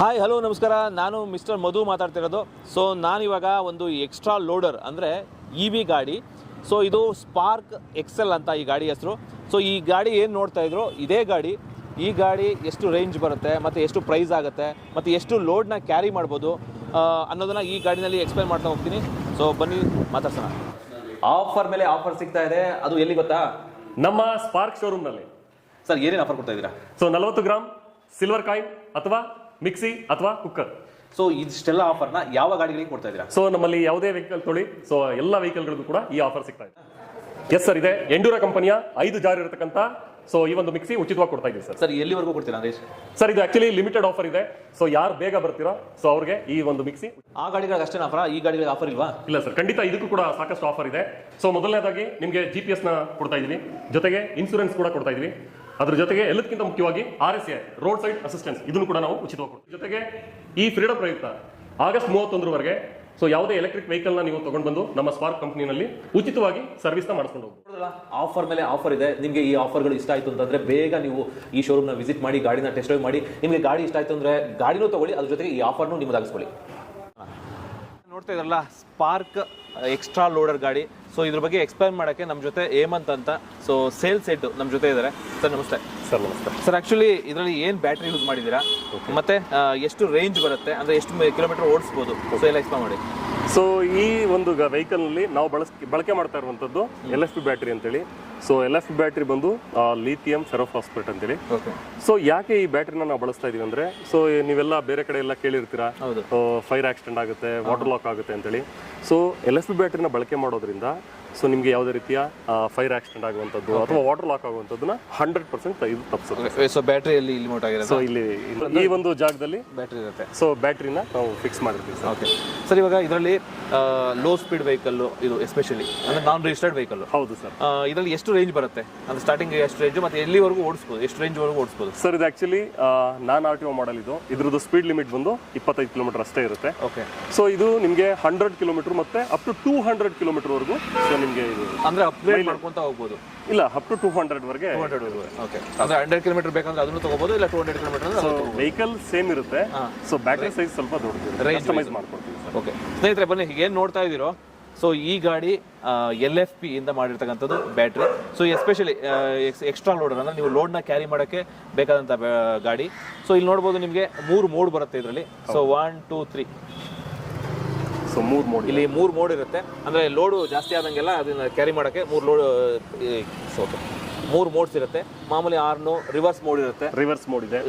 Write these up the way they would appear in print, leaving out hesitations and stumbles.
Hi hello ನಮಸ್ಕಾರ, ನಾನು mister ಮಧು ಮಾತಾಡ್ತಿರೋದು. ಸೊ ನಾನಿವಾಗ ಒಂದು ಎಕ್ಸ್ಟ್ರಾ ಲೋಡರ್ ಅಂದರೆ ಇ ವಿ ಗಾಡಿ. ಸೊ ಇದು ಸ್ಪಾರ್ಕ್ ಎಕ್ಸೆಲ್ ಅಂತ ಈ ಗಾಡಿ ಹೆಸರು. ಸೊ ಈ ಗಾಡಿ ಏನು ನೋಡ್ತಾ ಇದ್ರು ಇದೇ ಗಾಡಿ. ಈ ಗಾಡಿ ಎಷ್ಟು ರೇಂಜ್ ಬರುತ್ತೆ ಮತ್ತು ಎಷ್ಟು ಪ್ರೈಸ್ ಆಗುತ್ತೆ ಮತ್ತು ಎಷ್ಟು ಲೋಡ್ನ ಕ್ಯಾರಿ ಮಾಡ್ಬೋದು ಅನ್ನೋದನ್ನು ಈ ಗಾಡಿನಲ್ಲಿ ಎಕ್ಸ್ಪ್ಲೈನ್ ಮಾಡ್ತಾ ಹೋಗ್ತೀನಿ. ಸೊ ಬನ್ನಿ ಮಾತಾಡ್ಸೋಣ. ಆಫರ್ ಮೇಲೆ ಆಫರ್ ಸಿಗ್ತಾ ಇದೆ. ಅದು ಎಲ್ಲಿ ಗೊತ್ತಾ? ನಮ್ಮ ಸ್ಪಾರ್ಕ್ ಶೋರೂಮ್ನಲ್ಲಿ. ಸರ್ ಏನೇನು ಆಫರ್ ಕೊಡ್ತಾ ಇದ್ದೀರಾ? ಸೊ 40 ಗ್ರಾಮ್ ಸಿಲ್ವರ್ ಕಾಯಿನ್ ಅಥವಾ ಮಿಕ್ಸಿ ಅಥವಾ ಕುಕ್ಕರ್. ಸೊ ಇಷ್ಟೆಲ್ಲ ಆಫರ್ನ ಯಾವ ಗಾಡಿಗಳಿಗೆ ಕೊಡ್ತಾ ಇದ್ದೀರಾ? ಸೊ ನಮ್ಮಲ್ಲಿ ಯಾವುದೇ ವೆಹಿಕಲ್ ತೊಳಿ, ಸೊ ಎಲ್ಲ ವೆಹಿಕಲ್ಗಳಿಗೂ ಕೂಡ ಈ ಆಫರ್ ಸಿಗ್ತಾ ಇದೆ. ಎಸ್ ಸರ್, ಇದೆ ಎಂಡೂರಾ ಕಂಪನಿಯ 5 ಜಾರ್ ಇರತಕ್ಕಂಥ ಸೊ ಈ ಒಂದು ಮಿಕ್ಸಿ ಉಚಿತವಾಗಿ ಕೊಡ್ತಾ ಇದ್ದೀವಿ ಸರ್. ಸರ್ ಎಲ್ಲಿವರೆಗೂ ಕೊಡ್ತೀರಾ ಅಂದ್ರೆ? ಸರ್ ಇದು ಆಕ್ಚುಲಿ ಲಿಮಿಟೆಡ್ ಆಫರ್ ಇದೆ. ಸೊ ಯಾರು ಬೇಗ ಬರ್ತೀರೋ ಸೊ ಅವ್ರಿಗೆ ಈ ಒಂದು ಮಿಕ್ಸಿ. ಆ ಗಾಡಿಗಳಿಗೆ ಅಷ್ಟೇ ಆಫರ್, ಈ ಗಾಡಿಗಳಿಗೆ ಆಫರ್ ಇಲ್ವಾ? ಇಲ್ಲ ಸರ್, ಖಂಡಿತ ಇದಕ್ಕೂ ಕೂಡ ಸಾಕಷ್ಟು ಆಫರ್ ಇದೆ. ಸೊ ಮೊದಲನೇದಾಗಿ ನಿಮಗೆ GPS ನ ಕೊಡ್ತಾ ಇದೀವಿ, ಜೊತೆಗೆ ಇನ್ಸೂರೆನ್ಸ್ ಕೂಡ ಕೊಡ್ತಾ ಇದೀವಿ. ಅದ್ರ ಜೊತೆಗೆ ಎಲ್ಲದಕ್ಕಿಂತ ಮುಖ್ಯವಾಗಿ RSA ರೋಡ್ ಸೈಡ್ ಅಸಿಸ್ಟೆನ್ಸ್ ಇದನ್ನು ಕೂಡ ನಾವು ಉಚಿತವಾಗಿ ಕೊಡ್ತೀವಿ. ಜೊತೆಗೆ ಈ ಫ್ರೀಡಮ್ ಪ್ರಯುಕ್ತ ಆಗಸ್ಟ್ 31ರವರೆಗೆ ಸೊ ಯಾವುದೇ ಎಲೆಕ್ಟ್ರಿಕ್ ವೆಹಿಕಲ್ ನ ನೀವು ತಗೊಂಡು ಬಂದು ನಮ್ಮ ಸ್ಪಾರ್ಕ್ ಕಂಪನಿನಲ್ಲಿ ಉಚಿತವಾಗಿ ಸರ್ವಿಸ್ ನ ಮಾಡಿಸ್ಕೊಂಡು ಹೋಗ್ಬೋದು. ಆಫರ್ ಮೇಲೆ ಆಫರ್ ಇದೆ. ನಿಮಗೆ ಈ ಆಫರ್ಗಳು ಇಷ್ಟ ಆಯ್ತು ಅಂತಂದ್ರೆ ಬೇಗ ನೀವು ಈ ಶೋರೂಮ್ನ ವಿಸಿಟ್ ಮಾಡಿ, ಗಾಡಿನ ಟೆಸ್ಟ್ ಡ್ರೈವ್ ಮಾಡಿ. ನಿಮಗೆ ಗಾಡಿ ಇಷ್ಟ ಆಯ್ತು ಅಂದ್ರೆ ಗಾಡಿನೂ ತಗೊಳ್ಳಿ, ಅದ್ರ ಜೊತೆಗೆ ಈ ಆಫರ್ನು ನಿಮ್ಮದಾಗಿಸ್ಕೊಳ್ಳಿ. ನೋಡ್ತಾ ಇದ್ರಲ್ಲ ಸ್ಪಾರ್ಕ್ ಎಕ್ಸ್ಟ್ರಾ ಲೋಡರ್ ಗಾಡಿ. ಸೊ ಇದ್ರ ಬಗ್ಗೆ ಎಕ್ಸ್ಪ್ಲೈನ್ ಮಾಡೋಕ್ಕೆ ನಮ್ಮ ಜೊತೆ ಹೇಮಂತ್ ಅಂತ, ಸೊ ಸೇಲ್ಸ್ ಹೆಡ್ ನಮ್ಮ ಜೊತೆ ಇದ್ದಾರೆ. ಸರ್ ನಮಸ್ತೆ. ಸರ್ ನಮಸ್ತೆ. ಸರ್ ಆ್ಯಕ್ಚುಲಿ ಇದರಲ್ಲಿ ಏನು ಬ್ಯಾಟ್ರಿ ಯೂಸ್ ಮಾಡಿದ್ದೀರಾ ಮತ್ತೆ ಎಷ್ಟು ರೇಂಜ್ ಬರುತ್ತೆ ಅಂದರೆ ಎಷ್ಟು ಕಿಲೋಮೀಟರ್ ಓಡಿಸ್ಬೋದು, ಸೊ ಎಲ್ಲ ಎಕ್ಸ್ಪ್ಲೈನ್ ಮಾಡಿ. ಸೊ ಈ ಒಂದು ವೆಹಿಕಲ್ ನಲ್ಲಿ ನಾವು ಬಳಕೆ ಮಾಡ್ತಾ ಇರುವಂತದ್ದು LFP ಬ್ಯಾಟ್ರಿ ಅಂತೇಳಿ. ಸೊ LFP ಬ್ಯಾಟ್ರಿ ಬಂದು ಲಿಥಿಯಂ ಫೆರೋಫಾಸ್ಫೇಟ್ ಅಂತೇಳಿ. ಸೊ ಯಾಕೆ ಈ ಬ್ಯಾಟ್ರಿನ ನಾವು ಬಳಸ್ತಾ ಇದೀವಿ ಅಂದ್ರೆ, ಸೊ ನೀವೆಲ್ಲ ಬೇರೆ ಕಡೆ ಎಲ್ಲ ಕೇಳಿರ್ತೀರಾ ಫೈರ್ ಆಕ್ಸಿಡೆಂಟ್ ಆಗುತ್ತೆ, ವಾಟರ್ ಲಾಕ್ ಆಗುತ್ತೆ ಅಂತೇಳಿ. ಸೊ LFP ಬ್ಯಾಟ್ರಿನ ಬಳಕೆ ಮಾಡೋದ್ರಿಂದ ಸೊ ನಿಮ್ಗೆ ಯಾವುದೇ ರೀತಿಯ ಫೈರ್ ಆಕ್ಸಿಡೆಂಟ್ ಆಗುವಂಥದ್ದು ಅಥವಾ ವಾಟರ್ ಲಾಕ್ ಆಗುವಂಥದ್ದನ್ನ 100% ಇದು ತಪ್ಪಿಸುತ್ತೆ. ಸೊ ಬ್ಯಾಟ್ರಿಯಲ್ಲಿ ಲಿಮಿಟ್ ಆಗಿರುತ್ತೆ. ಸೊ ಇಲ್ಲಿ ಈ ಒಂದು ಜಾಗದಲ್ಲಿ ಬ್ಯಾಟ್ರಿ ಇರುತ್ತೆ. ಸೊ ಬ್ಯಾಟ್ರಿನ ನಾವು ಫಿಕ್ಸ್ ಮಾಡಿರ್ತೀವಿ. ಓಕೆ ಸರ್, ಇವಾಗ ಇದರಲ್ಲಿ ಲೋ ಸ್ಪೀಡ್ ವೆಹಿಕಲ್ ಇದು ಎಸ್ಪೆಷಲಿ ಅಂದರೆ ನಾನ್ ರಿಜಿಸ್ಟರ್ಡ್ ವೆಹಿಕಲ್. ಹೌದು ಸರ್. ಇದರಲ್ಲಿ ಎಷ್ಟು ರೇಂಜ್ ಬರುತ್ತೆ ಅಂದ್ರೆ ಸ್ಟಾರ್ಟಿಂಗ್ ಎಷ್ಟು ರೇಂಜ್ ಮತ್ತೆ ಎಲ್ಲಿವರೆಗೂ ಓಡಿಸ್ಬೋದು, ಎಷ್ಟು ರೇಂಜ್ ವರೆಗೂ ಓಡಿಸ್ಬೋದು? ಸರ್ ಇದು ಆಕ್ಚುಲಿ ನಾನ್ RTO ಮಾಡೆಲ್ ಇದು. ಇದ್ರದ್ದು ಸ್ಪೀಡ್ ಲಿಮಿಟ್ ಬಂದು 25 ಕಿಲೋಮೀಟರ್ ಅಷ್ಟೇ ಇರುತ್ತೆ. ಓಕೆ. ಸೊ ಇದು ನಿಮಗೆ 100 ಕಿಲೋಮೀಟರ್ ಮತ್ತೆ ಅಪ್ ಟು 200 ಕಿಲೋಮೀಟರ್ ವರೆಗೂ ಸೊ ನಿಮಗೆ ಇದು ಅಂದ್ರೆ ಅಪ್ಗ್ರೇಡ್ ಮಾಡ್ಕೊಂತ ಹೋಗ್ಬೋದು. ಇಲ್ಲ, ಅಪ್ ಟು 200 ವರೆಗೆ. 200 ವರೆಗೆ. ಓಕೆ. ಅಂದ್ರೆ 100 ಕಿಲೋಮೀಟರ್ ಬೇಕಂದ್ರೆ ಅದನ್ನು ತಗೋಬಹುದು, ಇಲ್ಲ 200 ಕಿಲೋಮೀಟರ್ ವೆಹಿಕಲ್ ಸೇಮ್ ಇರುತ್ತೆ. ಸೊ ಬ್ಯಾಟರಿ ಸೈಜ್ ಸ್ವಲ್ಪ ದೊಡ್ಡದಿರುತ್ತೆ, ಕಸ್ಟಮೈಸ್ ಮಾಡ್ಕೊಡ್ತೀವಿ ಸರ್. ಓಕೆ ಸ್ನೇಹಿತರೆ, ಬನ್ನಿ ಏನು ನೋಡ್ತಾ ಇದ್ದೀರೋ ಸೊ ಈ ಗಾಡಿ LFP ಇಂದ ಮಾಡಿರ್ತಕ್ಕಂಥದ್ದು battery. So especially extra loader ಅಂದರೆ ನೀವು ಲೋಡ್ನ ಕ್ಯಾರಿ ಮಾಡೋಕ್ಕೆ ಬೇಕಾದಂಥ ಗಾಡಿ. ಸೊ ಇಲ್ಲಿ ನೋಡ್ಬೋದು ನಿಮಗೆ 3 ಮೋಡ್ ಬರುತ್ತೆ ಇದರಲ್ಲಿ. ಸೊ 1 2 3. ಸೊ 3 ಮೋಡ್, ಇಲ್ಲಿ 3 ಮೋಡ್ ಇರುತ್ತೆ. ಅಂದರೆ ಲೋಡು ಜಾಸ್ತಿ ಆದಂಗೆಲ್ಲ ಅದನ್ನ ಕ್ಯಾರಿ ಮಾಡೋಕ್ಕೆ 3 ಲೋಡ್. ಸೊ 3 ಮೋಡ್ಸ್ ಇರುತ್ತೆ. ಮಾಮೂಲಿ ಆರ್ನು ರಿವರ್ಸ್ ಮೋಡ್ ಇರುತ್ತೆ. ರಿವರ್ಸ್ ಮೋಡ್ ಇದೆ,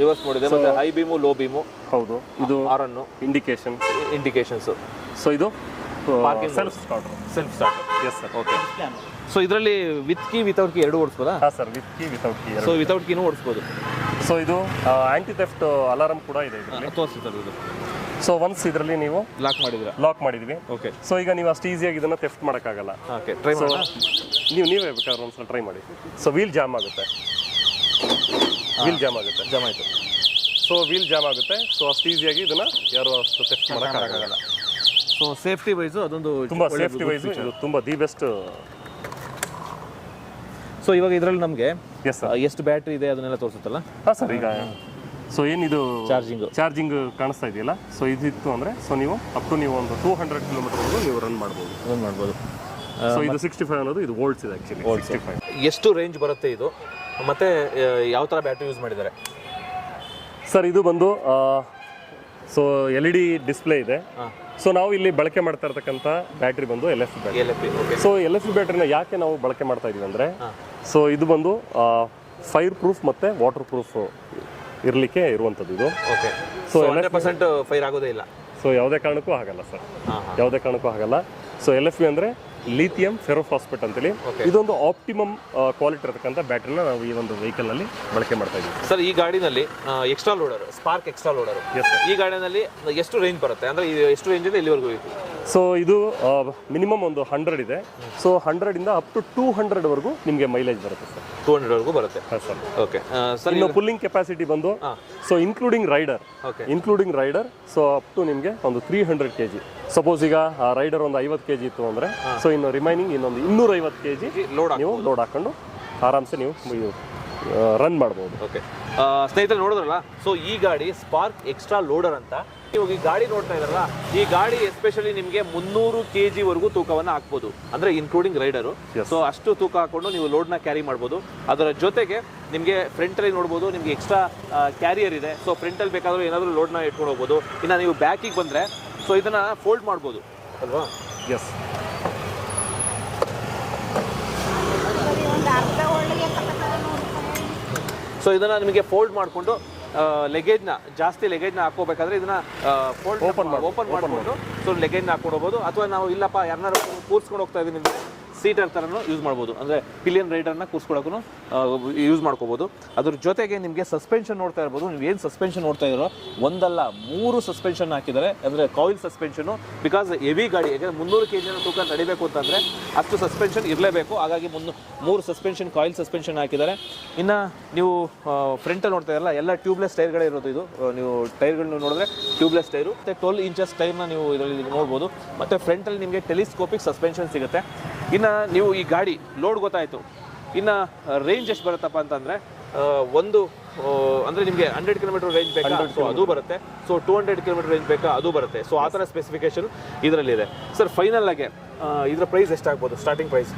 ಮತ್ತೆ ಹೈ ಬೀಮು, ಲೋ ಬೀಮು. ಹೌದು. ಇದು ಆರನ್ನು ಇಂಡಿಕೇಶನ್ಸ್. ಸೊ ಇದು self start. Yes sir. Okay. So ಇದರಲ್ಲಿ ವಿತ್ ಕೀ ವಿತೌಟ್ ಕೀ ಎರಡು ಓಡಿಸ್ಬೋದಾ? ಹಾಂ sir, with key without key. So without ಕೀನೂ ಓಡಿಸ್ಬೋದು. ಸೊ ಇದು ಆಂಟಿ ಥೆಫ್ಟ್ ಅಲಾರಂ ಕೂಡ ಇದೆ ಇದರಲ್ಲಿ. ತೋರಿಸ್ತಾರೆ ಇದು. ಸೊ ಒನ್ಸ್ ಇದರಲ್ಲಿ ನೀವು ಲಾಕ್ ಮಾಡಿದ್ವಿ. ಓಕೆ. ಸೊ ಈಗ ನೀವು ಅಷ್ಟು ಈಸಿಯಾಗಿ ಇದನ್ನ ಥೆಫ್ಟ್ ಮಾಡೋಕ್ಕಾಗಲ್ಲ. ಓಕೆ, ಟ್ರೈ ಮಾಡೋಣ. ನೀವೇ ಬೇಕಾದ್ರೆ ಒಂದ್ಸಲ ಟ್ರೈ ಮಾಡಿ. ಸೊ ವೀಲ್ ಜಾಮ್ ಆಗುತ್ತೆ. ಜಾಮ್ ಆಯಿತು. ಸೊ ವೀಲ್ ಜಾಮ್ ಆಗುತ್ತೆ. ಸೊ ಅಷ್ಟು ಈಸಿಯಾಗಿ ಇದನ್ನ ಯಾರು ಅಷ್ಟು ಥೆಫ್ಟ್ ಮಾಡೋಕ್ಕಾಗಲ್ಲ. ಸೊ ಸೇಫ್ಟಿ ವೈಸು ಅದೊಂದು ತುಂಬ ಸೇಫ್ಟಿ ವೈಸು ಇದು ತುಂಬ ದಿ ಬೆಸ್ಟ್. ಸೊ ಇವಾಗ ಇದರಲ್ಲಿ ನಮಗೆ ಎಸ್ ಸರ್ ಎಷ್ಟು ಬ್ಯಾಟ್ರಿ ಇದೆ ಅದನ್ನೆಲ್ಲ ತೋರಿಸುತ್ತಲ್ಲ? ಹಾಂ ಸರ್. ಈಗ ಸೊ ಏನಿದು ಚಾರ್ಜಿಂಗ್ ಕಾಣಿಸ್ತಾ ಇದೆಯಲ್ಲ, ಸೊ ಇದಿತ್ತು ಅಂದರೆ ಸೊ ನೀವು ಅಪ್ ಟು ನೀವು ಒಂದು 200 ಕಿಲೋಮೀಟರ್ವರೆಗೂ ನೀವು ರನ್ ಮಾಡ್ಬೋದು. ಸೊ ಇದು 65 ಅನ್ನೋದು ಇದು ವೋಲ್ಟ್ಸ್ ಇದೆ ಆ್ಯಕ್ಚುಲಿ. 65. ಎಷ್ಟು ರೇಂಜ್ ಬರುತ್ತೆ ಇದು ಮತ್ತೆ ಯಾವ ಥರ ಬ್ಯಾಟ್ರಿ ಯೂಸ್ ಮಾಡಿದ್ದಾರೆ? ಸರ್ ಇದು ಬಂದು ಸೊ LED ಡಿಸ್ಪ್ಲೇ ಇದೆ. ಸೊ ನಾವು ಇಲ್ಲಿ ಬಳಕೆ ಮಾಡ್ತಾ ಇರ್ತಕ್ಕಂಥ ಬ್ಯಾಟ್ರಿ ಬಂದು LFP ಬ್ಯಾಟ್ರಿ. ಸೊ LFP ಬ್ಯಾಟ್ರಿನ ಯಾಕೆ ನಾವು ಬಳಕೆ ಮಾಡ್ತಾ ಇದೀವಿ ಅಂದರೆ, ಸೊ ಇದು ಬಂದು ಫೈರ್ ಪ್ರೂಫ್ ಮತ್ತೆ ವಾಟರ್ ಪ್ರೂಫ್ ಇರಲಿಕ್ಕೆ ಇರುವಂಥದ್ದು ಇದು. ಓಕೆ. ಸೊ 100% ಫೈರ್ ಆಗೋದೇ ಇಲ್ಲ. ಸೊ ಯಾವುದೇ ಕಾರಣಕ್ಕೂ ಆಗಲ್ಲ ಸರ್, ಯಾವುದೇ ಕಾರಣಕ್ಕೂ ಆಗಲ್ಲ. ಸೊ LFP ಅಂದರೆ ಲಿಥಿಯಂ ಫೆರೋಫಾಸ್ಫೇಟ್ ಅಂತೇಳಿ. ಇದೊಂದು ಆಪ್ಟಿಮಮ್ ಕ್ವಾಲಿಟಿ ಇರತಕ್ಕಂಥ ಬ್ಯಾಟ್ರಿನ ನಾವು ಈ ಒಂದು ವೆಹಿಕಲ್ ನಲ್ಲಿ ಬಳಕೆ ಮಾಡ್ತಾ ಇದ್ದೀವಿ. ಸರ್ ಈ ಗಾಡಿನಲ್ಲಿ extra loader, spark extra loader, ಈ ಗಾಡಿನಲ್ಲಿ ಎಷ್ಟು ರೇಂಜ್ ಬರುತ್ತೆ ಅಂದ್ರೆ ಎಷ್ಟು ರೇಂಜ್ ಇದೆ ಇಲ್ಲಿವರೆಗೂ? ಸೊ ಇದು ಮಿನಿಮಮ್ ಒಂದು 100 ಇದೆ. ಸೊ 100 ಇಂದ ಅಪ್ ಟು 200 ವರೆಗೂ ನಿಮಗೆ ಮೈಲೇಜ್ ಬರುತ್ತೆ ಸರ್. 200 ವರೆಗೂ ಬರುತ್ತೆ. ಹಾಂ ಸರ್. Okay sir. ಇನ್ನು ಪುಲ್ಲಿಂಗ್ ಕೆಪಾಸಿಟಿ ಬಂದು so including rider so up to ನಿಮಗೆ ಒಂದು 300 kg. ಸಪೋಸ್ ಈಗ ರೈಡರ್ ಒಂದು 50 kg ಇತ್ತು ಅಂದರೆ ಸೊ ಇನ್ನು ರಿಮೈನಿಂಗ್ ಇನ್ನೊಂದು 250 kg ನೀವು ಲೋಡ್ ಹಾಕೊಂಡು ಆರಾಮ್ಸೆ ನೀವು ರನ್ ಮಾಡ್ಬೋದು. ಓಕೆ ಸ್ನೇಹಿತರೆ ನೋಡಿದ್ರಲ್ಲ, ಸೊ ಈ ಗಾಡಿ ಸ್ಪಾರ್ಕ್ ಎಕ್ಸ್ಟ್ರಾ ಲೋಡರ್ ಅಂತ. ಇವಾಗ ಈ ಗಾಡಿ ನೋಡ್ತಾ ಇದ್ದಾರಲ್ಲ, ಈ ಗಾಡಿ ಎಸ್ಪೆಷಲಿ ನಿಮಗೆ 300 kg ವರೆಗೂ ತೂಕವನ್ನು ಹಾಕ್ಬೋದು, ಅಂದ್ರೆ ಇನ್ಕ್ಲೂಡಿಂಗ್ ರೈಡರು. ಸೊ ಅಷ್ಟು ತೂಕ ಹಾಕೊಂಡು ನೀವು ಲೋಡ್ನ ಕ್ಯಾರಿ ಮಾಡ್ಬೋದು. ಅದರ ಜೊತೆಗೆ ನಿಮಗೆ ಫ್ರಂಟಲ್ಲಿ ನೋಡ್ಬೋದು, ನಿಮಗೆ ಎಕ್ಸ್ಟ್ರಾ ಕ್ಯಾರಿಯರ್ ಇದೆ. ಸೊ ಫ್ರಂಟಲ್ಲಿ ಬೇಕಾದರೂ ಏನಾದರೂ ಲೋಡ್ನ ಇಟ್ಕೊಂಡು ಹೋಗ್ಬೋದು. ಇನ್ನು ನೀವು ಬ್ಯಾಕಿಗೆ ಬಂದರೆ ಸೊ ಇದನ್ನು ಫೋಲ್ಡ್ ಮಾಡ್ಬೋದು ಅಲ್ವಾ? ಎಸ್. ಸೊ ಇದನ್ನು ನಿಮಗೆ ಫೋಲ್ಡ್ ಮಾಡಿಕೊಂಡು ಲೆಗೇಜ್ನ ಜಾಸ್ತಿ ಲೆಗೇಜ್ನ ಹಾಕೋಬೇಕಾದ್ರೆ ಇದನ್ನ ಓಪನ್ ಮಾಡಿಕೊಂಡು ಸೊ ಲೆಗೇಜ್ನ ಹಾಕೊಂಡು ಹೋಗ್ಬೋದು. ಅಥವಾ ನಾವು ಇಲ್ಲಪ್ಪ ಯಾರನ್ನಾರು ಕೂರ್ಸ್ಕೊಂಡು ಹೋಗ್ತಾ ಇದ್ದೀನಿ ಅಂದರೆ ಸೀಟರ್ ಥರನೂ ಯೂಸ್ ಮಾಡ್ಬೋದು, ಅಂದರೆ ಪಿಲಿಯನ್ ರೈಡರ್ನ ಕೂರ್ಸ್ಕೊಳಕ್ಕೂ ಯೂಸ್ ಮಾಡ್ಕೋಬೋದು. ಅದ್ರ ಜೊತೆಗೆ ನಿಮಗೆ ಸಸ್ಪೆನ್ಷನ್ ನೋಡ್ತಾ ಇರ್ಬೋದು. ನೀವು ಏನು ಸಸ್ಪೆನ್ಷನ್ ನೋಡ್ತಾ ಇದ್ದೀರೋ ಒಂದಲ್ಲ 3 ಸಸ್ಪೆನ್ಷನ್ ಹಾಕಿದ್ದಾರೆ, ಅಂದರೆ ಕಾಯಿಲ್ ಸಸ್ಪೆನ್ಷನು. ಬಿಕಾಸ್ ಹೆವಿ ಗಾಡಿ, ಯಾಕಂದರೆ 300 kg ತೂಕ ನಡಿಬೇಕು ಅಂತಂದರೆ ಅಷ್ಟು ಸಸ್ಪೆನ್ಷನ್ ಇರಲೇಬೇಕು. ಹಾಗಾಗಿ 3 ಸಸ್ಪೆನ್ಷನ್ ಕಾಯಿಲ್ ಸಸ್ಪೆನ್ಷನ್ ಹಾಕಿದ್ದಾರೆ. ಇನ್ನು ನೀವು ಫ್ರಂಟಲ್ಲಿ ನೋಡ್ತಾ ಇರಲ್ಲ, ಎಲ್ಲ ಟ್ಯೂಬ್ಲೆಸ್ ಟೈರ್ಗಳೇ ಇರೋದು. ಇದು ನೀವು ಟೈರ್ಗಳನ್ನ ನೋಡಿದ್ರೆ ಟ್ಯೂಬ್ಲೆಸ್ ಟೈರು, ಮತ್ತು 12 ಇಂಚಸ್ ಟೈರ್ನ ನೀವು ಇದರಲ್ಲಿ ನೋಡ್ಬೋದು. ಮತ್ತು ಫ್ರಂಟಲ್ಲಿ ನಿಮಗೆ ಟೆಲಿಸ್ಕೋಪಿಕ್ ಸಸ್ಪೆನ್ಷನ್ ಸಿಗುತ್ತೆ. ಇನ್ನು ನೀವು ಈ ಗಾಡಿ ಲೋಡ್ ಗೊತ್ತಾಯಿತು. ಇನ್ನು ರೇಂಜ್ ಎಷ್ಟು ಬರುತ್ತಪ್ಪ ಅಂತಂದರೆ ಅಂದರೆ ನಿಮಗೆ 100 km ರೇಂಜ್ ಬೇಕಾ, ಸೊ ಅದು ಬರುತ್ತೆ. ಸೊ 200 km ರೇಂಜ್ ಬೇಕಾ, ಅದು ಬರುತ್ತೆ. ಸೊ ಆ ಥರ ಸ್ಪೆಸಿಫಿಕೇಶನ್ ಇದರಲ್ಲಿದೆ. ಸರ್ ಫೈನಲ್ ಆಗಿ ಇದರ ಪ್ರೈಸ್ ಎಷ್ಟಾಗ್ಬೋದು, ಸ್ಟಾರ್ಟಿಂಗ್ ಪ್ರೈಸ್?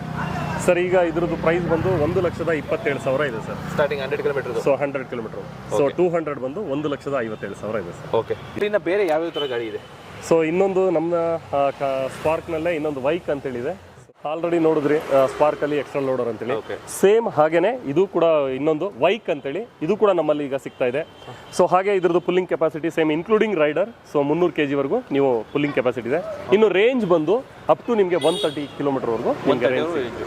ಸರ್ ಈಗ ಇದ್ರದ್ದು ಪ್ರೈಸ್ ಬಂದು 1,27,000 ಇದೆ sir, starting 100 km. So 100 km. So 200 ಬಂದು 1,57,000 ಇದೆ ಸರ್. ಓಕೆ. ಇನ್ನು ಬೇರೆ ಯಾವ್ಯಾವ ಥರ ಗಾಡಿ ಇದೆ? ಸೊ ಇನ್ನೊಂದು ನಮ್ಮ ಸ್ಪಾರ್ಕ್ನಲ್ಲೇ ಇನ್ನೊಂದು ವೈಕ್ ಅಂತೇಳಿದೆ. ಆಲ್ರೆಡಿ ನೋಡಿದ್ರಿ ಸ್ಪಾರ್ಕಲ್ಲಿ ಎಕ್ಸ್ಟ್ರಾ ಲೋಡರ್ ಅಂತೇಳಿ. ಸೇಮ್ ಹಾಗೇನೆ ಇದು ಕೂಡ ಇನ್ನೊಂದು ವೈಕ್ ಅಂತೇಳಿ, ಇದು ಕೂಡ ನಮ್ಮಲ್ಲಿ ಈಗ ಸಿಗ್ತಾ ಇದೆ. ಸೊ ಹಾಗೆ ಇದ್ರದ್ದು pulling capacity same including rider. So 300 kg ವರೆಗೂ ನೀವು ಪುಲ್ಲಿಂಗ್ ಕೆಪಾಸಿಟಿ ಇದೆ. ಇನ್ನು ರೇಂಜ್ ಬಂದು ಅಪ್ ಟು ನಿಮಗೆ 130 km ವರೆಗೂ ನಿಮಗೆ ರೇಂಜ್.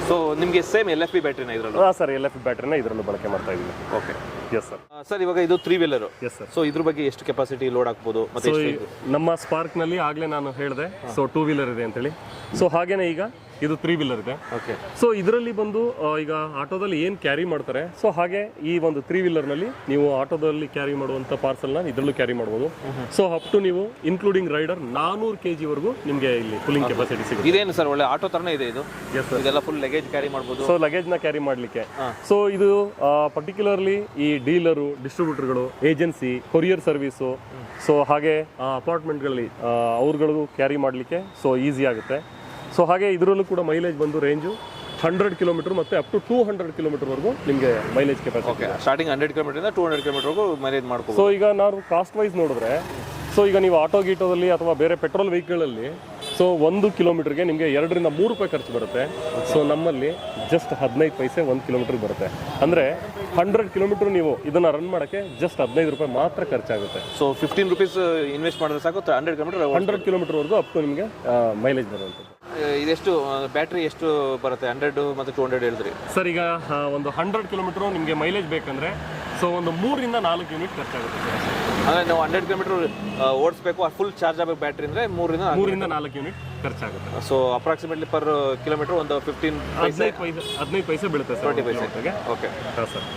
ಸೊ ನಿಮಗೆ ಸೇಮ್ LFP ಬ್ಯಾಟ್ರಿನ ಇದರಲ್ಲೂ? ಹಾಂ ಸರ್, LFP ಬ್ಯಾಟ್ರಿನ ಇದರಲ್ಲೂ ಬಳಕೆ ಮಾಡ್ತಾ ಇದ್ದೀವಿ. ಓಕೆ. Yes sir. ಸರ್ ಇವಾಗ ಇದು 3 ವೀಲರ್. Yes sir. ಸೊ ಇದ್ರ ಬಗ್ಗೆ ಎಷ್ಟು ಕೆಪಾಸಿಟಿ ಲೋಡ್ ಹಾಕ್ಬೋದು? ಮತ್ತೆ ನಮ್ಮ ಸ್ಪಾರ್ಕ್ನಲ್ಲಿ ಆಗಲೇ ನಾನು ಹೇಳಿದೆ, ಸೊ 2 ವೀಲರ್ ಇದೆ ಅಂತೇಳಿ. ಸೊ ಹಾಗೇನೆ ಈಗ ಇದು 3 ವೀಲರ್ ಇದೆ. ಓಕೆ. ಸೊ ಇದರಲ್ಲಿ ಬಂದು ಈಗ ಆಟೋದಲ್ಲಿ ಏನು ಕ್ಯಾರಿ ಮಾಡ್ತಾರೆ, ಸೊ ಹಾಗೆ ಈ ಒಂದು 3 ವೀಲರ್ನಲ್ಲಿ ನೀವು ಆಟೋದಲ್ಲಿ ಕ್ಯಾರಿ ಮಾಡುವಂಥ ಪಾರ್ಸಲ್ನ ಇದರಲ್ಲೂ ಕ್ಯಾರಿ ಮಾಡ್ಬೋದು. ಸೊ ಅಪ್ ಟು ನೀವು ಇನ್ಕ್ಲೂಡಿಂಗ್ ರೈಡರ್ 400 kg ವರೆಗೂ ನಿಮಗೆ ಇಲ್ಲಿ ಫುಲ್ಲಿಂಗ್ ಕೆಪಾಸಿಟಿ ಸಿಗುತ್ತೆ. ಇದೇನು ಸರ್, ಒಳ್ಳೆ ಆಟೋ ಥರನೇ ಇದೆ ಇದು? Yes sir. ಇದೆಲ್ಲ ಫುಲ್ ಲಗೇಜ್ ಕ್ಯಾರಿ ಮಾಡ್ಬೋದು. ಸೊ ಲಗೇಜ್ನ ಕ್ಯಾರಿ ಮಾಡಲಿಕ್ಕೆ. ಸೊ ಇದು ಪರ್ಟಿಕ್ಯುಲರ್ಲಿ ಈ ಡೀಲರು, ಡಿಸ್ಟ್ರಿಬ್ಯೂಟರ್ಗಳು, ಏಜೆನ್ಸಿ, ಕೊರಿಯರ್ ಸರ್ವಿಸು, ಸೊ ಹಾಗೆ ಅಪಾರ್ಟ್ಮೆಂಟ್ಗಳಲ್ಲಿ ಅವ್ರುಗಳಿಗೂ ಕ್ಯಾರಿ ಮಾಡಲಿಕ್ಕೆ ಸೊ ಈಸಿ ಆಗುತ್ತೆ. ಸೊ ಹಾಗೆ ಇದರಲ್ಲೂ ಕೂಡ ಮೈಲೇಜ್ ಬಂದು ರೇಂಜು 100 km ಮತ್ತು ಅಪ್ ಟು 200 km ವರೆಗೂ ನಿಮಗೆ ಮೈಲೇಜ್ ಕೆಪಾಸಿಟಿ. ಸ್ಟಾರ್ಟಿಂಗ್ 100 km ಇಂದ 200 km ವರೆಗೂ ಮೈಲೇಜ್ ಮಾಡ್ಬೋದು. ಸೊ ಈಗ ನಾವು ಕಾಸ್ಟ್ ವೈಸ್ ನೋಡಿದ್ರೆ, ಸೊ ಈಗ ನೀವು ಆಟೋ ಗೀಟೋದಲ್ಲಿ ಅಥವಾ ಬೇರೆ ಪೆಟ್ರೋಲ್ ವೆಹಿಕಲಲ್ಲಿ ಸೊ 1 ಕಿಲೋಮೀಟರ್ಗೆ ನಿಮಗೆ 2 ರಿಂದ 3 ರೂಪಾಯಿ ಖರ್ಚು ಬರುತ್ತೆ. ಸೊ ನಮ್ಮಲ್ಲಿ ಜಸ್ಟ್ 15 ಪೈಸೆ 1 ಕಿಲೋಮೀಟರ್ ಬರುತ್ತೆ. ಅಂದರೆ 100 km ನೀವು ಇದನ್ನು ರನ್ ಮಾಡೋಕ್ಕೆ ಜಸ್ಟ್ 15 ರೂಪಾಯಿ ಮಾತ್ರ ಖರ್ಚಾಗುತ್ತೆ. ಸೊ 15 rupees ಇನ್ವೆಸ್ಟ್ ಮಾಡಿದ್ರೆ ಸಾಕು 100 km ವರೆಗೂ ಅಪ್ ಟು ನಿಮಗೆ ಮೈಲೇಜ್ ಬರುವಂಥದ್ದು. ಇದೆಷ್ಟು ಬ್ಯಾಟ್ರಿ ಎಷ್ಟು ಬರುತ್ತೆ? 100 ಮತ್ತು 200 ಹೇಳಿದ್ರಿ ಸರ್. ಈಗ ಒಂದು 100 km ನಿಮಗೆ ಮೈಲೇಜ್ ಬೇಕಂದ್ರೆ ಸೊ ಒಂದು 3 ರಿಂದ 4 ಯೂನಿಟ್ ಖರ್ಚಾಗುತ್ತೆ. ಅಂದರೆ ನಾವು 100 km ಓಡಿಸ್ಬೇಕು, ಫುಲ್ ಚಾರ್ಜ್ ಆಗಬೇಕು ಬ್ಯಾಟ್ರಿ ಅಂದರೆ 3 ರಿಂದ 4 ಯೂನಿಟ್ ಖರ್ಚಾಗುತ್ತೆ. ಸೊ ಅಪ್ರಾಕ್ಸಿಮೇಟ್ಲಿ ಪರ್ ಕಿಲೋಮೀಟರ್ ಒಂದು 15 ಪೈಸೆ ಬೀಳುತ್ತೆ ಸರ್, 20 ಪೈಸೆಗೆ. ಓಕೆ. ಹಾಂ ಸರ್.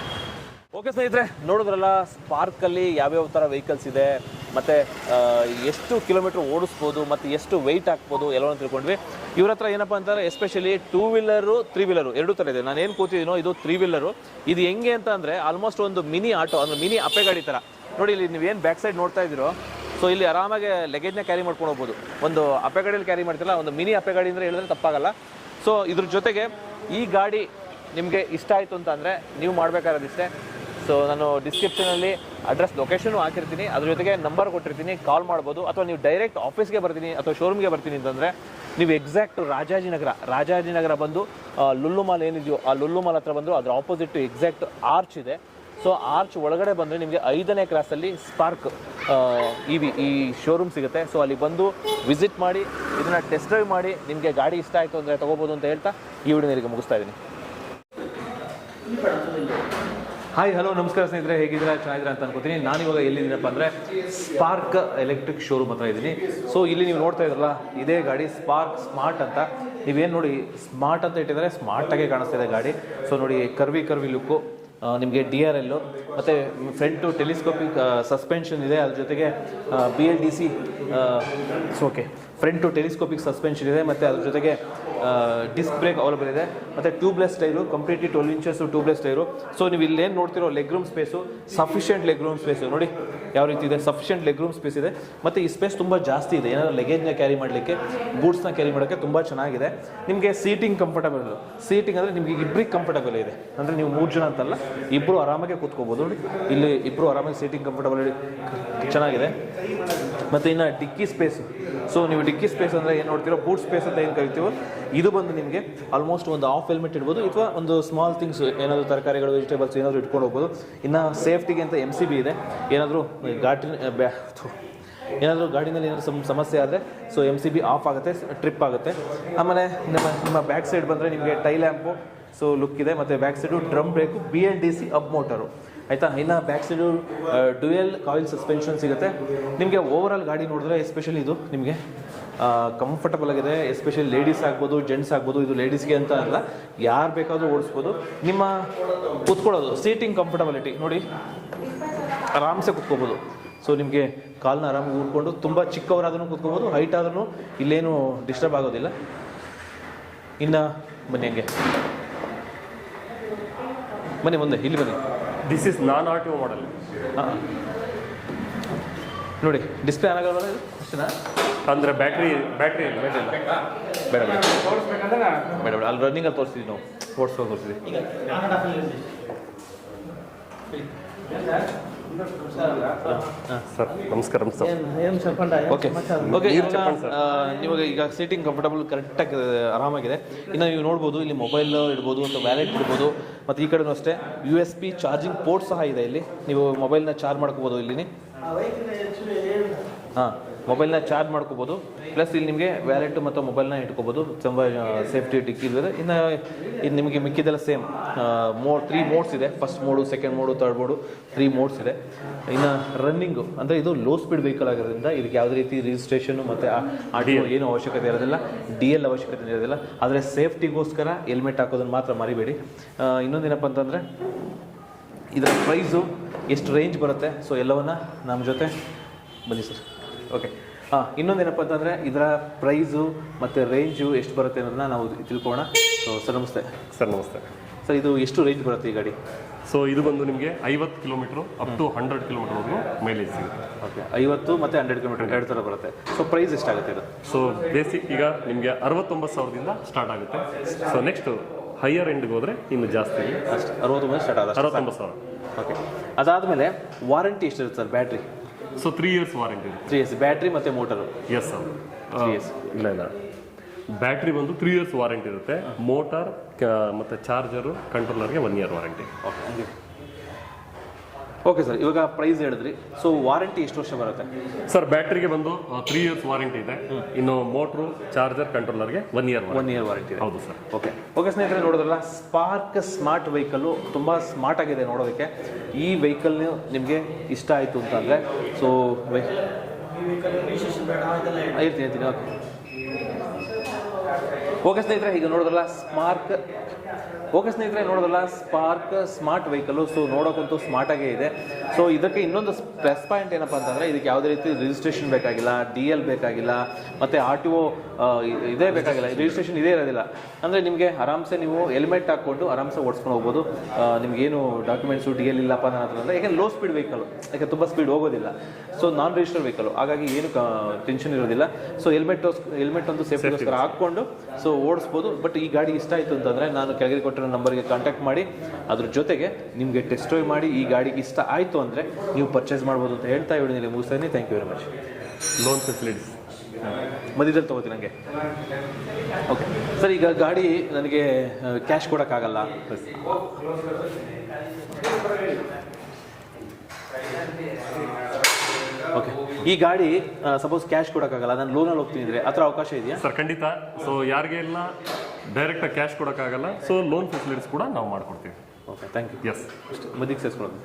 ಓಕೆ ಸ್ನೇಹಿತರೆ, ನೋಡಿದ್ರಲ್ಲ ಸ್ಪಾರ್ಕಲ್ಲಿ ಯಾವ್ಯಾವ ಥರ ವೆಹಿಕಲ್ಸ್ ಇದೆ, ಮತ್ತು ಎಷ್ಟು ಕಿಲೋಮೀಟ್ರ್ ಓಡಿಸ್ಬೋದು, ಮತ್ತು ಎಷ್ಟು ವೆಯ್ಟ್ ಹಾಕ್ಬೋದು ಎಲ್ಲವನ್ನು ತಿಳ್ಕೊಂಡ್ವಿ. ಇವ್ರ ಹತ್ರ ಏನಪ್ಪ ಅಂತಂದರೆ ಎಸ್ಪೆಷಲಿ 2 ವೀಲರು 3 ವೀಲರು ಎರಡೂ ಥರ ಇದೆ. ನಾನು ಏನು ಕೂತಿದ್ದೀನೋ ಇದು 3 ವೀಲರು. ಇದು ಹೆಂಗೆ ಅಂತ ಅಂದರೆ ಆಲ್ಮೋಸ್ಟ್ ಒಂದು ಮಿನಿ ಆಟೋ, ಅಂದರೆ ಮಿನಿ ಅಪ್ಪೆ ಗಾಡಿ ಥರ. ನೋಡಿ ಇಲ್ಲಿ ನೀವೇನು ಬ್ಯಾಕ್ ಸೈಡ್ ನೋಡ್ತಾ ಇದ್ದೀರೋ, ಸೊ ಇಲ್ಲಿ ಆರಾಮಾಗಿ ಲಗೇಜ್ನ ಕ್ಯಾರಿ ಮಾಡ್ಕೊಂಡು ಹೋಗ್ಬೋದು. ಒಂದು ಅಪ್ಪೆ ಗಾಡಿಯಲ್ಲಿ ಕ್ಯಾರಿ ಮಾಡ್ತಿಲ್ಲ, ಒಂದು ಮಿನಿ ಅಪ್ಪೆ ಗಾಡಿ ಅಂದರೆ ಹೇಳಿದ್ರೆ ತಪ್ಪಾಗಲ್ಲ. ಸೊ ಇದ್ರ ಜೊತೆಗೆ ಈ ಗಾಡಿ ನಿಮಗೆ ಇಷ್ಟ ಆಯಿತು ಅಂತ ಅಂದರೆ ನೀವು ಮಾಡಬೇಕಾಗಿಷ್ಟೇ. ಸೊ ನಾನು ಡಿಸ್ಕ್ರಿಪ್ಷನಲ್ಲಿ ಅಡ್ರೆಸ್ ಲೊಕೇಶನು ಹಾಕಿರ್ತೀನಿ, ಅದ್ರ ಜೊತೆಗೆ ನಂಬರ್ ಕೊಟ್ಟಿರ್ತೀನಿ, ಕಾಲ್ ಮಾಡ್ಬೋದು. ಅಥವಾ ನೀವು ಡೈರೆಕ್ಟ್ ಆಫೀಸ್ಗೆ ಬರ್ತೀನಿ ಅಥವಾ ಶೋರೂಮ್ಗೆ ಬರ್ತೀನಿ ಅಂತಂದರೆ ನೀವು ಎಕ್ಸಾಕ್ಟ್ ರಾಜಾಜಿನಗರ ಬಂದು ಲುಲ್ಲು ಮಾಲ್ ಏನಿದೆಯೋ ಆ ಲುಲ್ಲು ಮಾಲ್ ಹತ್ರ ಬಂದು ಅದ್ರ ಆಪೋಸಿಟ್ ಎಕ್ಸಾಕ್ಟ್ ಆರ್ಚ್ ಇದೆ. ಸೊ ಆರ್ಚ್ ಒಳಗಡೆ ಬಂದರೆ ನಿಮಗೆ 5ನೇ ಕ್ರಾಸಲ್ಲಿ ಸ್ಪಾರ್ಕ್ ಈ ಶೋರೂಮ್ ಸಿಗುತ್ತೆ. ಸೊ ಅಲ್ಲಿ ಬಂದು ವಿಸಿಟ್ ಮಾಡಿ, ಇದನ್ನು ಟೆಸ್ಟ್ ಡ್ರೈವ್ ಮಾಡಿ, ನಿಮಗೆ ಗಾಡಿ ಇಷ್ಟ ಆಯಿತು ಅಂದರೆ ತೊಗೋಬೋದು ಅಂತ ಹೇಳ್ತಾ ಈ ವಿಡಿಯೋನಿಗೆ ಮುಗಿಸ್ತಾ ಇದ್ದೀನಿ. ಹಾಯ್ ಹಲೋ ನಮಸ್ಕಾರ ಸ್ನೇಹಿತರೆ, ಹೇಗಿದ್ದೀರಾ? ಚೆನ್ನಾಗಿದ್ದೀರಾ ಅಂತ ಅನ್ಕೋತೀನಿ. ನಾನಿವಾಗ ಎಲ್ಲಿದ್ದೀನಪ್ಪ ಅಂದರೆ ಸ್ಪಾರ್ಕ್ ಎಲೆಕ್ಟ್ರಿಕ್ ಶೋರೂಮ್ ಹತ್ರ ಇದ್ದೀನಿ. ಸೊ ಇಲ್ಲಿ ನೀವು ನೋಡ್ತಾ ಇದ್ರಲ್ಲ, ಇದೇ ಗಾಡಿ ಸ್ಪಾರ್ಕ್ ಸ್ಮಾರ್ಟ್ ಅಂತ. ನೀವೇನು ನೋಡಿ ಸ್ಮಾರ್ಟ್ ಅಂತ ಇಟ್ಟಿದ್ದಾರೆ, ಸ್ಮಾರ್ಟಾಗೆ ಕಾಣಿಸ್ತಾ ಇದೆ ಗಾಡಿ. ಸೊ ನೋಡಿ ಕರ್ವಿ ಲುಕ್ಕು, ನಿಮಗೆ DRL ಮತ್ತು ಫ್ರಂಟು ಟೆಲಿಸ್ಕೋಪಿಕ್ ಸಸ್ಪೆನ್ಷನ್ ಇದೆ. ಅದ್ರ ಜೊತೆಗೆ BLDC okay front telescopic suspension ಇದೆ ಮತ್ತು ಅದ್ರ ಜೊತೆಗೆ ಡಿಸ್ಕ್ ಬ್ರೇಕ್ ಅವೈಲೇಬಲ್ ಇದೆ ಮತ್ತು tubeless tyre, completely 12 inches tubeless tyre. So ನೀವು ಇಲ್ಲೇನು ನೋಡ್ತಿರೋ leg room space sufficient leg room space ನೋಡಿ ಯಾವ ರೀತಿ ಇದೆ. ಸಫಿಷಿಯೆಂಟ್ ಲೆಗ್ ರೂಮ್ ಸ್ಪೇಸ್ ಇದೆ ಮತ್ತು ಈ ಸ್ಪೇಸ್ ತುಂಬ ಜಾಸ್ತಿ ಇದೆ. ಏನಾದರೂ ಲಗೇಜ್ನ ಕ್ಯಾರಿ ಮಾಡಲಿಕ್ಕೆ, ಗೂಡ್ಸ್ನ ಕ್ಯಾರಿ ಮಾಡೋಕ್ಕೆ ತುಂಬ ಚೆನ್ನಾಗಿದೆ. ನಿಮಗೆ ಸೀಟಿಂಗ್ ಕಂಫರ್ಟಬಲ್, ಸೀಟಿಂಗ್ ಅಂದರೆ ನಿಮಗೆ ಇಬ್ಬರಿಗೆ ಕಂಫರ್ಟಬಲ್ ಇದೆ. ಅಂದರೆ ನೀವು 3 ಜನ ಅಂತಲ್ಲ, ಇಬ್ಬರು ಆರಾಮಾಗಿ ಕೂತ್ಕೋಬೋದು ನೋಡಿ. ಇಲ್ಲಿ ಇಬ್ಬರು ಆರಾಮಾಗಿ ಸೀಟಿಂಗ್ ಕಂಫರ್ಟಬಲ್ ಚೆನ್ನಾಗಿದೆ. ಮತ್ತು ಇನ್ನು ಡಿಕ್ಕಿ ಸ್ಪೇಸು, ಸೊ ನೀವು ಡಿಕ್ಕಿ ಸ್ಪೇಸ್ ಅಂದರೆ ಏನು ನೋಡ್ತೀರೋ ಬೂಟ್ ಸ್ಪೇಸ್ ಅಂತ ಏನು ಕರಿತೀವೋ ಇದು ಬಂದು ನಿಮಗೆ ಆಲ್ಮೋಸ್ಟ್ ಒಂದು ಹಾಫ್ ಹೆಲ್ಮೆಟ್ ಇಡ್ಬೋದು ಅಥವಾ ಒಂದು ಸ್ಮಾಲ್ ಥಿಂಗ್ಸ್ ಏನಾದರೂ ತರಕಾರಿಗಳು, ವೆಜಿಟೇಬಲ್ಸ್ ಏನಾದರೂ ಇಟ್ಕೊಂಡು ಹೋಗ್ಬೋದು. ಇನ್ನು ಸೇಫ್ಟಿಗೆ ಅಂತ MCB ಇದೆ. ಏನಾದರೂ ಗಾಡಿನಲ್ಲಿ ಏನಾದರೂ ಸಮಸ್ಯೆ ಆದರೆ ಸೊ MCB ಆಫ್ ಆಗುತ್ತೆ, ಟ್ರಿಪ್ ಆಗುತ್ತೆ. ಆಮೇಲೆ ನಿಮ್ಮ ಬ್ಯಾಕ್ ಸೈಡ್ ಬಂದರೆ ನಿಮಗೆ ಟೈ ಲ್ಯಾಂಪು ಸೊ ಲುಕ್ ಇದೆ ಮತ್ತು back side drum brake BLDC hub motor ಆಯಿತಾ. ಇನ್ನು back side dual coil suspension ಸಿಗುತ್ತೆ ನಿಮಗೆ. ಓವರಾಲ್ ಗಾಡಿ ನೋಡಿದ್ರೆ ಎಸ್ಪೆಷಲಿ ಇದು ನಿಮಗೆ ಕಂಫರ್ಟಬಲ್ ಆಗಿದೆ. ಎಸ್ಪೆಷಲಿ ಲೇಡೀಸ್ ಆಗ್ಬೋದು, ಜೆಂಟ್ಸ್ ಆಗ್ಬೋದು. ಇದು ಲೇಡೀಸ್ಗೆ ಅಂತ ಅಲ್ಲ, ಯಾರು ಬೇಕಾದರೂ ಓಡಿಸ್ಬೋದು. ನಿಮ್ಮ ಕೂತ್ಕೊಳ್ಳೋದು ಸೀಟಿಂಗ್ ಕಂಫರ್ಟಬಿಲಿಟಿ ನೋಡಿ, ಆರಾಮ್ಸೆ ಕೂತ್ಕೋಬೋದು. ಸೊ ನಿಮಗೆ ಕಾಲನ್ನ ಆರಾಮಾಗಿ ಕೂತ್ಕೊಂಡು ತುಂಬ ಚಿಕ್ಕವರಾದ್ರೂ ಕೂತ್ಕೋಬೋದು, ಹೈಟ್ ಆದ್ರೂ ಇಲ್ಲೇನು ಡಿಸ್ಟರ್ಬ್ ಆಗೋದಿಲ್ಲ. ಇನ್ನು ಬನ್ನಿ ಹಂಗೆ ಬನ್ನಿ ಮುಂದೆ, ಇಲ್ಲಿ ಬನ್ನಿ. ದಿಸ್ ಇಸ್ ನಾನ್ RTO ಮಾಡಲ್. ಹಾಂ ನೋಡಿ ಡಿಸ್ಪ್ಲೇ ಆಗಲ್ವಲ್ಲ ಇದು ಅಷ್ಟೇನಾ? ಅಂದರೆ ಬ್ಯಾಟ್ರಿ ಇಲ್ಲ. ಬೇಡ ಅಲ್ಲಿ ರನ್ನಿಂಗಲ್ಲಿ ತೋರಿಸ್ತೀವಿ, ನಾವು ಓಡಿಸ್ಕೊಂಡು ತೋರಿಸ್ತೀವಿ. ಸರ್ ನಮಸ್ಕಾರ ಸರ್. ಓಕೆ ಇವಾಗ ಈಗ ಸೀಟಿಂಗ್ ಕಂಫರ್ಟಬಲ್ ಕರೆಕ್ಟಾಗಿ ಆರಾಮಾಗಿದೆ. ಇನ್ನು ನೀವು ನೋಡ್ಬೋದು ಇಲ್ಲಿ ಮೊಬೈಲ್ ಇಡ್ಬೋದು ಅಥವಾ ವ್ಯಾಲೆಟ್ ಇಡ್ಬೋದು. ಮತ್ತು ಈ ಕಡೆನೂ ಅಷ್ಟೇ USB ಚಾರ್ಜಿಂಗ್ ಪೋರ್ಟ್ ಸಹ ಇದೆ. ಇಲ್ಲಿ ನೀವು ಮೊಬೈಲ್ನ ಚಾರ್ಜ್ ಮಾಡ್ಕೋಬೋದು. ಇಲ್ಲಿ ಹಾಂ ಮೊಬೈಲ್ನ ಚಾರ್ಜ್ ಮಾಡ್ಕೋಬೋದು. ಪ್ಲಸ್ ಇಲ್ಲಿ ನಿಮಗೆ ವ್ಯಾಲೆಟ್ ಮತ್ತು ಮೊಬೈಲ್ನ ಇಟ್ಕೋಬೋದು. ತುಂಬ ಸೇಫ್ಟಿ ಡಿಕ್ಕಿ ಇದೆ. ಇನ್ನು ಇದು ನಿಮಗೆ ಮಿಕ್ಕಿದೆಲ್ಲ ಸೇಮ್ 3 ಮೋಡ್ಸ್ ಇದೆ. First mode, second mode, third mode, 3 modes ಇದೆ. ಇನ್ನು ರನ್ನಿಂಗು ಅಂದರೆ ಇದು ಲೋ ಸ್ಪೀಡ್ ವೆಹಿಕಲ್ ಆಗಿರೋದ್ರಿಂದ ಇದಕ್ಕೆ ಯಾವುದೇ ರೀತಿ ರಿಜಿಸ್ಟ್ರೇಷನ್ನು ಮತ್ತು RTO ಏನೂ ಅವಶ್ಯಕತೆ ಇರೋದಿಲ್ಲ, DL ಅವಶ್ಯಕತೆ ಇರೋದಿಲ್ಲ. ಆದರೆ ಸೇಫ್ಟಿಗೋಸ್ಕರ ಹೆಲ್ಮೆಟ್ ಹಾಕೋದನ್ನು ಮಾತ್ರ ಮರಿಬೇಡಿ. ಇನ್ನೊಂದೇನಪ್ಪ ಅಂತಂದರೆ ಇದರ ಪ್ರೈಸು ಎಷ್ಟು ರೇಂಜ್ ಬರುತ್ತೆ, ಸೊ ಎಲ್ಲವನ್ನ ನಮ್ಮ ಜೊತೆ ಬನ್ನಿ ಸರ್. ಓಕೆ ಇನ್ನೊಂದೇನಪ್ಪ ಅಂತಂದರೆ ಇದರ ಪ್ರೈಸು ಮತ್ತು ರೇಂಜು ಎಷ್ಟು ಬರುತ್ತೆ ಅನ್ನೋದನ್ನ ನಾವು ತಿಳ್ಕೊಳ್ಳೋಣ. ಸೊ ಸರ್ ನಮಸ್ತೆ. ಸರ್ ನಮಸ್ತೆ. ಸರ್ ಇದು ಎಷ್ಟು ರೇಂಜ್ ಬರುತ್ತೆ ಈ ಗಾಡಿ? ಸೊ ಇದು ಬಂದು ನಿಮಗೆ 50 ಕಿಲೋಮೀಟ್ರು ಅಪ್ ಟು 100 ಕಿಲೋಮೀಟರ್ವರೆಗೂ ಮೈಲೇಜ್ ಸಿಗುತ್ತೆ. ಓಕೆ 50 ಮತ್ತು 100 ಕಿಲೋಮೀಟರ್ 2 ಥರ ಬರುತ್ತೆ. ಸೊ ಪ್ರೈಸ್ ಎಷ್ಟಾಗುತ್ತೆ ಇದು? ಸೊ ಬೇಸಿಕ್ ಈಗ ನಿಮಗೆ 69,000ದಿಂದ ಸ್ಟಾರ್ಟ್ ಆಗುತ್ತೆ. ಸೊ ನೆಕ್ಸ್ಟ್ ಹೈಯರ್ ಎಂಡ್ಗೆ ಹೋದರೆ ಇನ್ನು ಜಾಸ್ತಿ ಅಷ್ಟು 69 ಸ್ಟಾರ್ಟ್ ಆಗುತ್ತೆ. 69,000. ಓಕೆ ಅದಾದಮೇಲೆ ವಾರಂಟಿ ಎಷ್ಟಿರುತ್ತೆ sir battery? So 3 years warranty ಇದೆ. 3 years ಬ್ಯಾಟ್ರಿ ಮತ್ತು ಮೋಟರು? Yes sir. 3 years. ಇಲ್ಲ ಬ್ಯಾಟ್ರಿ ಬಂದು 3 years ವಾರಂಟಿ ಇರುತ್ತೆ. ಮೋಟಾರ್ ಮತ್ತು ಚಾರ್ಜರು ಕಂಟ್ರೋಲರ್ಗೆ 1 year ವಾರಂಟಿ. ಓಕೆ ಸರ್, ಇವಾಗ ಪ್ರೈಸ್ ಹೇಳಿದ್ರಿ. ಸೊ ವಾರಂಟಿ ಎಷ್ಟು ವರ್ಷ ಬರುತ್ತೆ ಸರ್? ಬ್ಯಾಟ್ರಿಗೆ ಬಂದು 3 years ವಾರಂಟಿ ಇದೆ. ಇನ್ನು ಮೋಟ್ರು, ಚಾರ್ಜರ್, ಕಂಟ್ರೋಲರ್ಗೆ 1 year ವಾರಂಟಿ ಇದೆ. ಹೌದು ಸರ್. ಓಕೆ ಸ್ನೇಹಿತರೆ, ನೋಡೋದ್ರಲ್ಲ ಸ್ಪಾರ್ಕ್ ಸ್ಮಾರ್ಟ್ ವೆಹಿಕಲ್ಲು ತುಂಬ ಸ್ಮಾರ್ಟ್ ಆಗಿದೆ ನೋಡೋದಕ್ಕೆ. ಈ ವೆಹಿಕಲ್ ನಿಮಗೆ ಇಷ್ಟ ಆಯಿತು ಅಂತಂದರೆ ಸೊ ಹೇಳ್ತೀನಿ. ಓಕೆ ಸ್ನೇಹಿತರೆ, ಈಗ ನೋಡೋದ್ರಲ್ಲ ಸ್ಪಾರ್ಕ್ ಸ್ಮಾರ್ಟ್ ವೆಹಿಕಲ್ಲು. ಸೊ ನೋಡೋಕ್ಕಂತೂ ಸ್ಮಾರ್ಟಾಗೇ ಇದೆ. ಸೊ ಇದಕ್ಕೆ ಇನ್ನೊಂದು ಪ್ಲಸ್ ಪಾಯಿಂಟ್ ಏನಪ್ಪ ಅಂತಂದರೆ ಇದಕ್ಕೆ ಯಾವುದೇ ರೀತಿ ರಿಜಿಸ್ಟ್ರೇಷನ್ ಬೇಕಾಗಿಲ್ಲ, DL ಬೇಕಾಗಿಲ್ಲ, ಮತ್ತು RTO ಇದೇ ಬೇಕಾಗಿಲ್ಲ, ರಿಜಿಸ್ಟ್ರೇಷನ್ ಇದೇ ಇರೋದಿಲ್ಲ. ಅಂದರೆ ನಿಮಗೆ ಆರಾಮ್ಸೆ ನೀವು ಹೆಲ್ಮೆಟ್ ಹಾಕ್ಕೊಂಡು ಆರಾಮ್ಸೆ ಓಡಿಸ್ಕೊಂಡು ಹೋಗ್ಬೋದು. ನಿಮಗೇನು ಡಾಕ್ಯುಮೆಂಟ್ಸು DL ಇಲ್ಲಪ್ಪ ಅಂತಂದರೆ, ಯಾಕೆಂದ್ರೆ ಲೋ ಸ್ಪೀಡ್ ವೆಹಿಕಲ್ಲು, ಯಾಕೆ ತುಂಬ ಸ್ಪೀಡ್ ಹೋಗೋದಿಲ್ಲ. ಸೊ ನಾನ್ ರಿಜಿಸ್ಟರ್ಡ್ ವೆಹಿಕಲ್ಲು, ಹಾಗಾಗಿ ಏನು ಟೆನ್ಷನ್ ಇರೋದಿಲ್ಲ. ಸೊ ಹೆಲ್ಮೆಟ್ ಒಂದು ಸೇಫ್ಟಿಗೋಸ್ಕರ ಹಾಕ್ಕೊಂಡು ಸೊ ಓಡಿಸ್ಬೋದು. ಬಟ್ ಈ ಗಾಡಿ ಇಷ್ಟ ಆಯಿತು ಅಂತಂದರೆ ನಾನು ಕೆಳಗೆ ಕೊಟ್ಟಿರೋ ನಂಬರ್ಗೆ ಕಾಂಟ್ಯಾಕ್ಟ್ ಮಾಡಿ ಅದ್ರ ಜೊತೆಗೆ ನಿಮಗೆ ಟೆಸ್ಟ್ ಡ್ರೈವ್ ಮಾಡಿ ಈ ಗಾಡಿಗೆ ಇಷ್ಟ ಆಯಿತು ಅಂದರೆ ನೀವು ಪರ್ಚೇಸ್ ಮಾಡ್ಬೋದು ಅಂತ ಹೇಳ್ತಾ ಹೇಳಿ ಮುಗಿಸ್ತೀನಿ. Thank you very much. Loan facilities ಮಧ್ಯದಲ್ಲಿ ತೊಗೋತೀನಿ ನನಗೆ. ಓಕೆ ಸರ್, ಈಗ ಗಾಡಿ ನನಗೆ ಕ್ಯಾಶ್ ಕೊಡೋಕ್ಕಾಗಲ್ಲ. ಓಕೆ, ಈ ಗಾಡಿ ಸಪೋಸ್ ಕ್ಯಾಶ್ ಕೊಡೋಕ್ಕಾಗಲ್ಲ, ನಾನು ಲೋನಲ್ಲಿ ಹೋಗ್ತೀನಿ ಅಂದರೆ ಆ ಥರ ಅವಕಾಶ ಇದೆಯಾ ಸರ್? ಖಂಡಿತ. ಸೊ ಯಾರಿಗೆಲ್ಲ ಡೈರೆಕ್ಟಾಗಿ ಕ್ಯಾಶ್ ಕೊಡೋಕ್ಕಾಗಲ್ಲ, ಸೊ ಲೋನ್ ಫೆಸಿಲಿಟೀಸ್ ಕೂಡ ನಾವು ಮಾಡಿಕೊಡ್ತೀವಿ. Okay, thank you. ಎಸ್, ಮಧ್ಯಕ್ಕೆ ಸೇರಿಸ್ಕೊಳ್ಳೋದು.